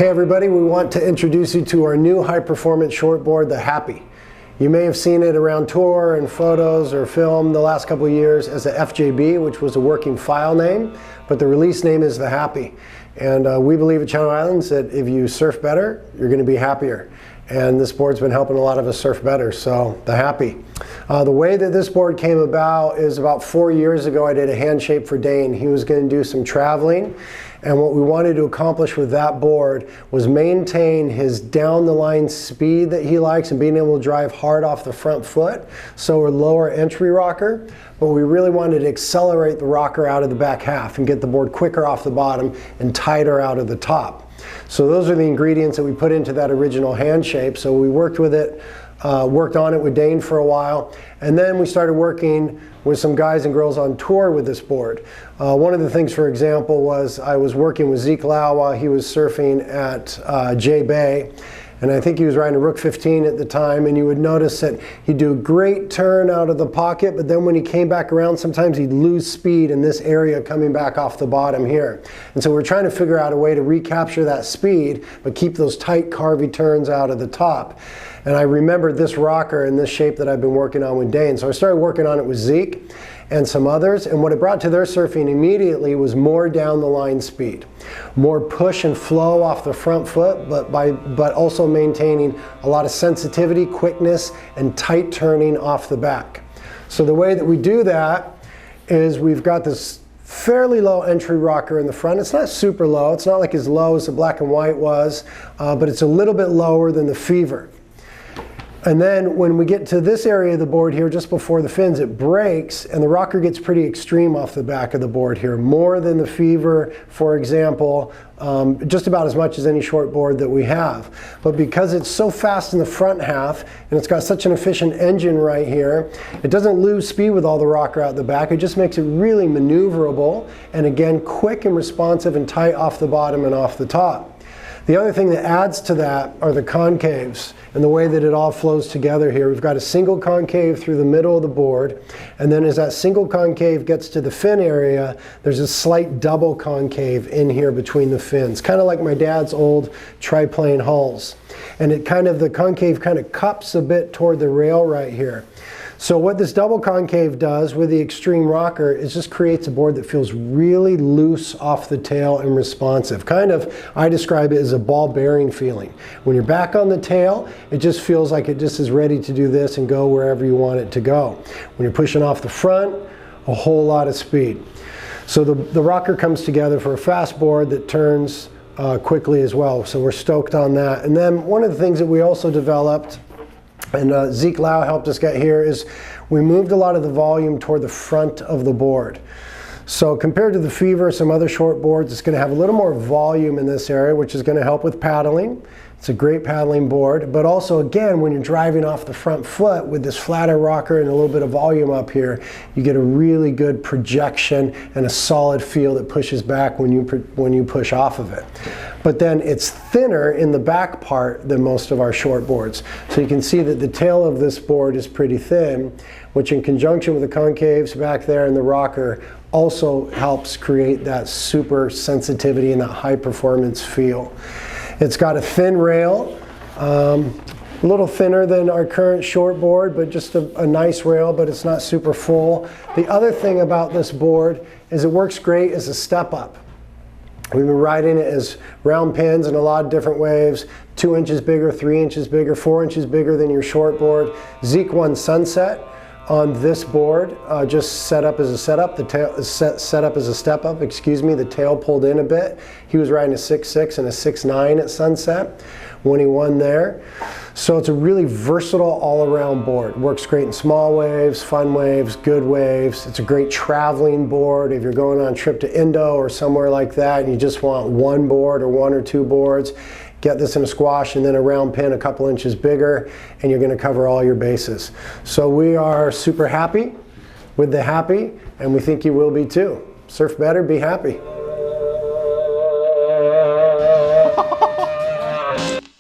Hey everybody, we want to introduce you to our new high-performance shortboard, the Happy. You may have seen it around tour and photos or film the last couple of years as the FJB, which was a working file name, but the release name is the Happy. And we believe at Channel Islands that if you surf better, you're going to be happier. And this board's been helping a lot of us surf better, so the Happy. The way that this board came about is about 4 years ago I did a hand shape for Dane. He was going to do some traveling, and what we wanted to accomplish with that board was maintain his down the line speed that he likes and being able to drive hard off the front foot, so a lower entry rocker, but we really wanted to accelerate the rocker out of the back half and get the board quicker off the bottom and tighter out of the top. So those are the ingredients that we put into that original hand shape. So we worked with it, worked on it with Dane for a while, and then we started working with some guys and girls on tour with this board. One of the things, for example, was I was working with Zeke Lau while he was surfing at J Bay, and I think he was riding a Rook 15 at the time, and you would notice that he'd do a great turn out of the pocket, but then when he came back around, sometimes he'd lose speed in this area coming back off the bottom here. And so we're trying to figure out a way to recapture that speed, but keep those tight carvy turns out of the top. And I remembered this rocker in this shape that I've been working on with Dane. So I started working on it with Zeke and some others, and what it brought to their surfing immediately was more down the line speed. More push and flow off the front foot, but also maintaining a lot of sensitivity, quickness, and tight turning off the back. So the way that we do that is we've got this fairly low entry rocker in the front. It's not super low. It's not like as low as the black and white was, but it's a little bit lower than the Fever. And then when we get to this area of the board here, just before the fins, it breaks and the rocker gets pretty extreme off the back of the board here, more than the Fever, for example, just about as much as any short board that we have. But because it's so fast in the front half and it's got such an efficient engine right here, it doesn't lose speed with all the rocker out the back. It just makes it really maneuverable and again, quick and responsive and tight off the bottom and off the top. The other thing that adds to that are the concaves and the way that it all flows together here. We've got a single concave through the middle of the board, and then as that single concave gets to the fin area, there's a slight double concave in here between the fins, kind of like my dad's old triplane hulls. And the concave kind of cups a bit toward the rail right here. So what this double concave does with the extreme rocker is just creates a board that feels really loose off the tail and responsive. I describe it as a ball bearing feeling. When you're back on the tail, it just feels like it just is ready to do this and go wherever you want it to go. When you're pushing off the front, a whole lot of speed. So the rocker comes together for a fast board that turns quickly as well. So we're stoked on that. And then one of the things that we also developed, and Zeke Lau helped us get here, is we moved a lot of the volume toward the front of the board. So compared to the Fever, some other short boards, it's going to have a little more volume in this area, which is going to help with paddling. It's a great paddling board, but also again, when you're driving off the front foot with this flatter rocker and a little bit of volume up here, you get a really good projection and a solid feel that pushes back when you push off of it. But then it's thinner in the back part than most of our short boards. So you can see that the tail of this board is pretty thin, which in conjunction with the concaves back there and the rocker also helps create that super sensitivity and that high performance feel. It's got a thin rail, a little thinner than our current short board, but just a nice rail, but it's not super full. The other thing about this board is it works great as a step up. We've been riding it as round pins in a lot of different waves, 2 inches bigger, 3 inches bigger, 4 inches bigger than your short board. Zeke won Sunset on this board, just set up as a setup. The tail is set up as a step up, excuse me, the tail pulled in a bit. He was riding a 6.6 and a 6.9 at Sunset when he won there. So it's a really versatile all-around board. Works great in small waves, fun waves, good waves. It's a great traveling board if you're going on a trip to Indo or somewhere like that and you just want one board or 1 or 2 boards. Get this in a squash and then a round pin a couple inches bigger, and you're going to cover all your bases. So we are super happy with the Happy, and we think you will be too. Surf better, be happy.